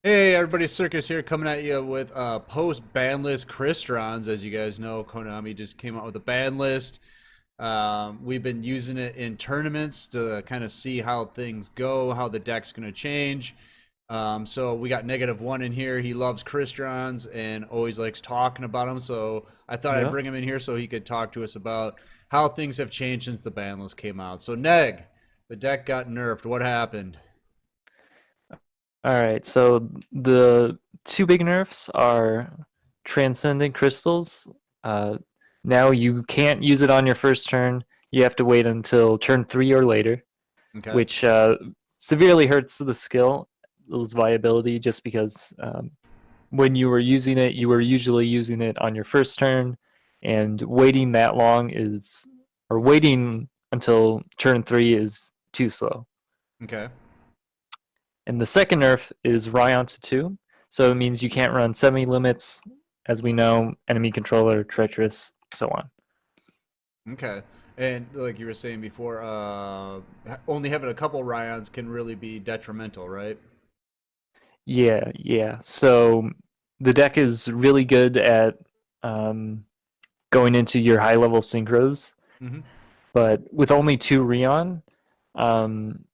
Hey everybody, Circus here coming at you with post ban list Crystrons. As you guys know, Konami just came out with a ban list. We've been using it in tournaments to kind of see how things go, how the deck's going to change. So we got Negative1 in here. He loves Crystrons and always likes talking about them. So I thought I'd Yeah. bring him in here so he could talk to us about how things have changed since the ban list came out. So Neg, the deck got nerfed. What happened? All right. So the two big nerfs are Transcendent Crystals. Uh, Now you can't use it on your first turn. You have to wait until turn 3 or later, Okay. which severely hurts the skill's viability just because when you were using it, you were usually using it on your first turn, and waiting that long is, or waiting until turn 3 is too slow. Okay. And the second nerf is Ryon to 2. So it means you can't run semi limits, as we know, enemy controller, treacherous, so on. Okay. And like you were saying before, only having a couple Ryons can really be detrimental, right? Yeah. So the deck is really good at um, going into your high level synchros, Hmm. but with only two Ryon, um,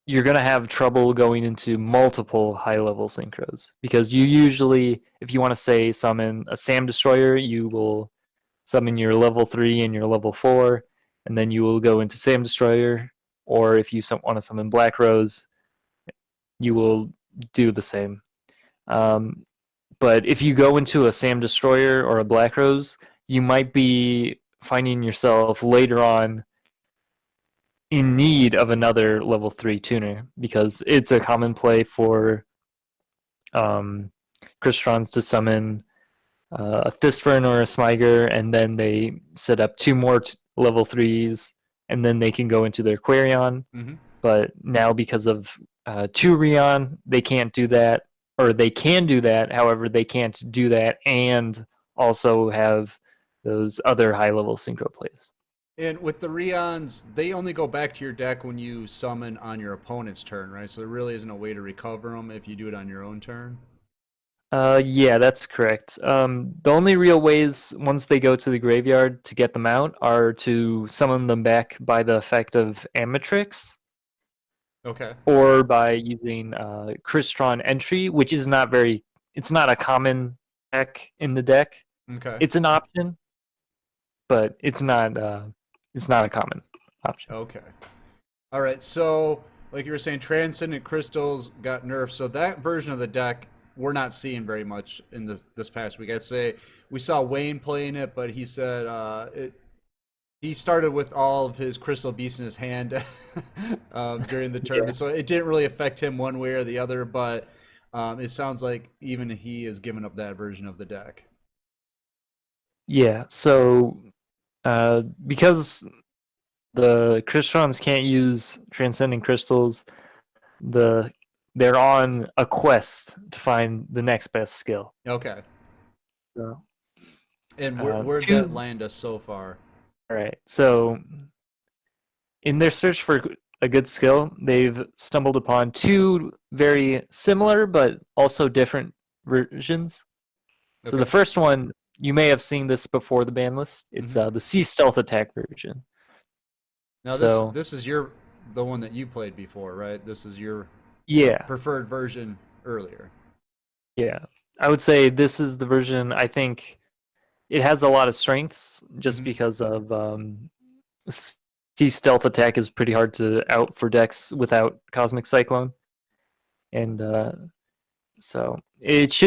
you're going to have trouble going into multiple high level synchros because you usually, if you want to say summon a Sam Destroyer, you will summon your level 3 and your level 4, and then you will go into Sam Destroyer. Or if you want to summon Black Rose, you will do the same. Um, but if you go into a Sam Destroyer or a Black Rose, you might be finding yourself later on in need of another level 3 tuner because it's a common play for um, Crystrons to summon a Thistfern or a Smiger, and then they set up two more level 3s, and then they can go into their Quarion. Hmm. But now, because of two Rion, they can't do that, or they can do that. However, they can't do that and also have those other high level synchro plays. And with the Ryons, they only go back to your deck when you summon on your opponent's turn, right? So there really isn't a way to recover them if you do it on your own turn. Yeah, that's correct. The only real ways once they go to the graveyard to get them out are to summon them back by the effect of Amatrix, Okay. or by using Crystron entry, which is not very. It's not a common deck in the deck. Okay. It's an option, but it's not. It's not a common option. Okay. All right. So, like you were saying, Transcendent Crystals got nerfed. So that version of the deck we're not seeing very much in this past week. I'd say we saw Wayne playing it, but he said he started with all of his crystal beasts in his hand during the Yeah. tournament, so it didn't really affect him one way or the other. But it sounds like even he has given up that version of the deck. Yeah. So because the Crystons can't use Transcending Crystals, the they're on a quest to find the next best skill. Okay, So, and where'd that two. land us so far? All right. So in their search for a good skill, they've stumbled upon two very similar but also different versions. So the Okay. first one, you may have seen this before the ban list. It's Hmm. the Sea Stealth Attack version. Now this So this is your the one that you played before, right? This is your yeah, preferred version earlier. yeah, I would say this is the version. I think it has a lot of strengths just Hmm. because of Sea Stealth Attack is pretty hard to out for decks without Cosmic Cyclone, and so it's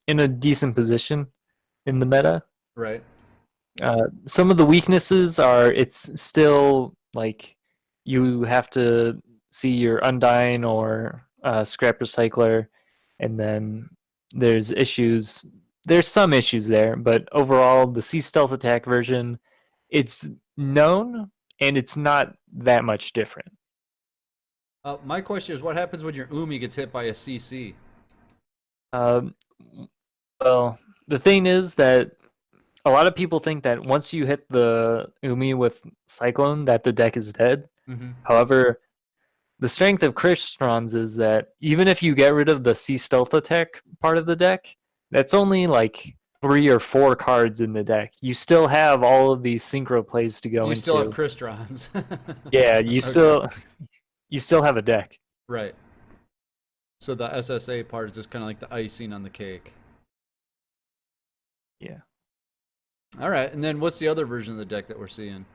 in a decent position in the meta. Right. Some of the weaknesses are it's still like you have to see your Undying or Scrap Recycler, and then there's issues. There's some issues there, but overall, the Sea Stealth Attack version, it's known and it's not that much different. My question is, what happens when your Umi gets hit by a CC? Um, well, the thing is that a lot of people think that once you hit the Umi with Cyclone, that the deck is dead. Hmm. However, The strength of Crystrons is that even if you get rid of the Sea Stealth attack part of the deck, that's only like 3 or 4 cards in the deck. You still have all of these synchro plays to go You still have into. Crystrons. Yeah, you Okay. still you still have a deck. Right. So the SSA part is just kind of like the icing on the cake. Yeah. All right. And then what's the other version of the deck that we're seeing?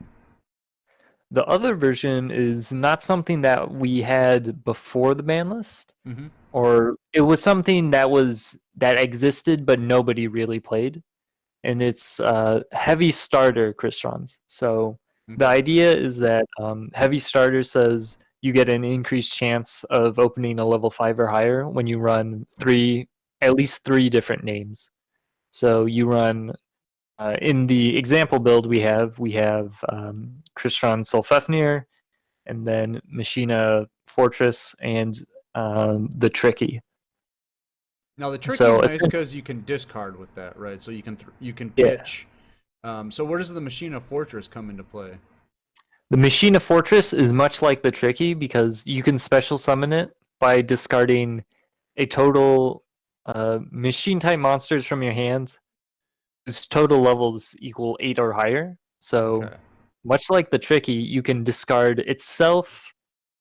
The other version is not something that we had before the ban list, Mm-hmm. or it was something that existed but nobody really played, and it's heavy starter Crystrons. So the Okay. idea is that heavy starter says you get an increased chance of opening a level 5 or higher when you run at least three different names. So you run in the example build we have Crystron Solfefnir, and then Machina Fortress, and the Tricky. Now the tricky So is nice because you can discard with that, right? So you can yeah, pitch. So where does the Machina Fortress come into play? the Machina Fortress is much like the Tricky because you can special summon it by discarding a total machine type monsters from your hand whose total levels equal 8 or higher. So Okay. much like the Tricky, you can discard itself.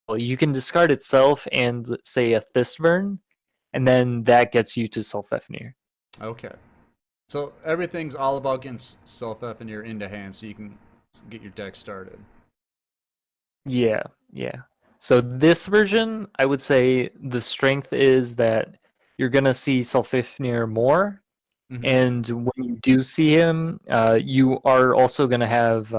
Well, you can discard itself and say a Thisvern, and then that gets you to Solfefnir. Okay. So everything's all about getting self F and your into hand so you can get your deck started. Yeah, yeah. So this version, I would say the strength is that you're gonna see Solfifnir more, Mm-hmm. and when you do see him, you are also gonna have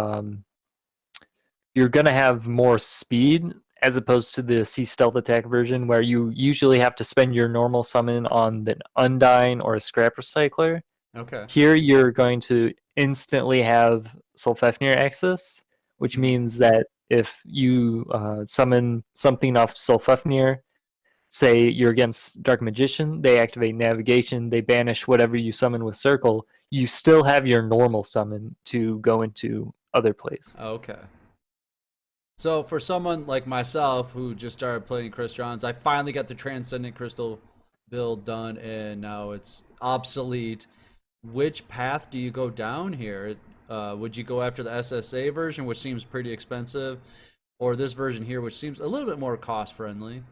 you're gonna have more speed as opposed to the Sea Stealth attack version, where you usually have to spend your normal summon on the Undyne or a Scrap Recycler. Okay. Here, you're going to instantly have Solfefnir access, which Mm-hmm. means that if you summon something off Solfefnir, say you're against Dark Magician, they activate Navigation, they banish whatever you summon with Circle, you still have your normal summon to go into other plays. Okay. So for someone like myself who just started playing Crystrons, I finally got the Transcendent Crystal build done, and now it's obsolete. Which path do you go down here? Would you go after the SSA version, which seems pretty expensive, or this version here, which seems a little bit more cost friendly?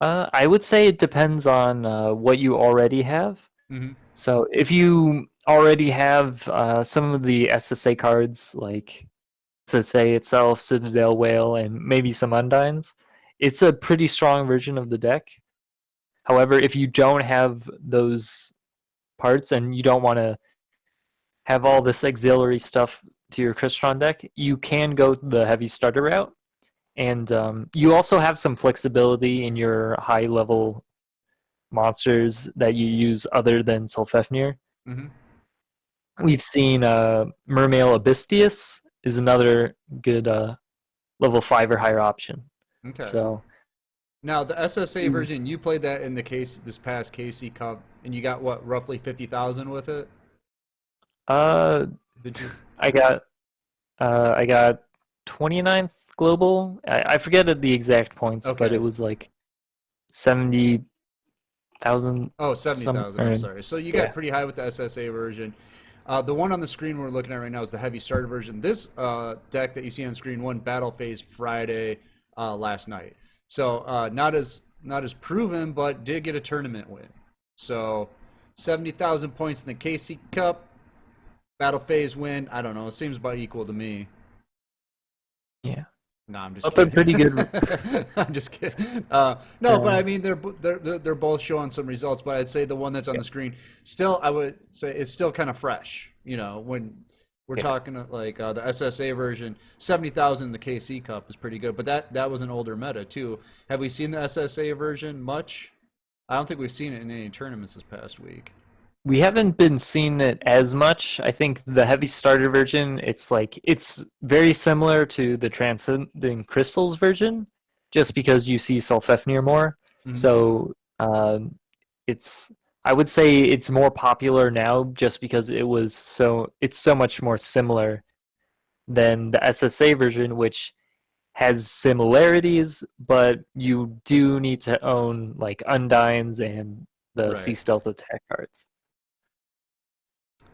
I would say it depends on what you already have. Mm-hmm. So if you already have some of the SSA cards, like SSA itself, Citadel Whale, and maybe some Undines, it's a pretty strong version of the deck. However, if you don't have those parts and you don't want to have all this auxiliary stuff to your Crystron deck, you can go the heavy starter route. And you also have some flexibility in your high level monsters that you use other than Solfefnir. Mm-hmm. We've seen Mermail Abystius is another good level 5 or higher option. Okay. So Now the SSA you, version, you played that in the case this past KC Cup, and you got what, roughly 50,000 with it? uh, Did you? I got 29th global. I forget the exact points, but it Okay. was like 70,000 Oh, some. 70,000. I'm Or, sorry. So you got yeah, pretty high with the SSA version. The one on the screen we're looking at right now is the heavy starter version. This deck that you see on screen won Battle Phase Friday last night. So not as proven, but did get a tournament win. So 70,000 points in the KC Cup. Battle Phase win. I don't know. It seems about equal to me. yeah. No, I'm just But they're kidding. pretty good. I'm just kidding. No, but I Um, mean they're both showing some results. But I'd say the one that's on yeah, the screen still, I would say it's still kind of fresh. When we're yeah. talking like the SSA version, 70,000 in the KC Cup is pretty good. But that was an older meta too. Have we seen the SSA version much? I don't think we've seen it in any tournaments this past week. We haven't been seeing it as much. I think the heavy starter version, it's very similar to the Transcendent Crystals version, just because you see Solfefnir more. Hmm. So it's I would say it's more popular now just because it's so much more similar than the SSA version, which has similarities, but you do need to own like Undines and the Sea Right. Stealth attack cards.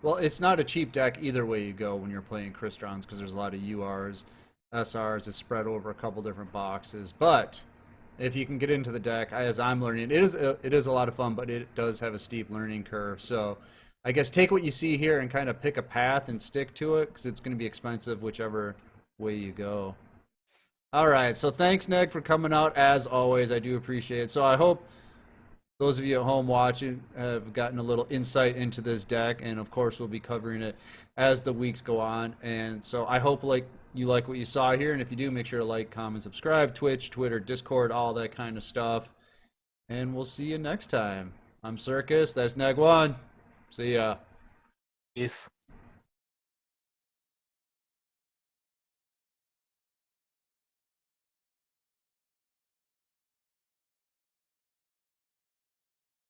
Well, it's not a cheap deck either way you go when you're playing Crystrons because there's a lot of URs, SRs. It's spread over a couple different boxes. But if you can get into the deck, as I'm learning, it is a lot of fun, but it does have a steep learning curve. So I guess take what you see here and kind of pick a path and stick to it because it's going to be expensive whichever way you go. All right. So thanks, Neg, for coming out. As always, I do appreciate it. So I hope those of you at home watching have gotten a little insight into this deck, and of course we'll be covering it as the weeks go on. And so I hope you like what you saw here, and if you do, make sure to like, comment, subscribe, Twitch, Twitter, Discord, all that kind of stuff. And we'll see you next time. I'm Circus. That's Neg1. See ya. Peace.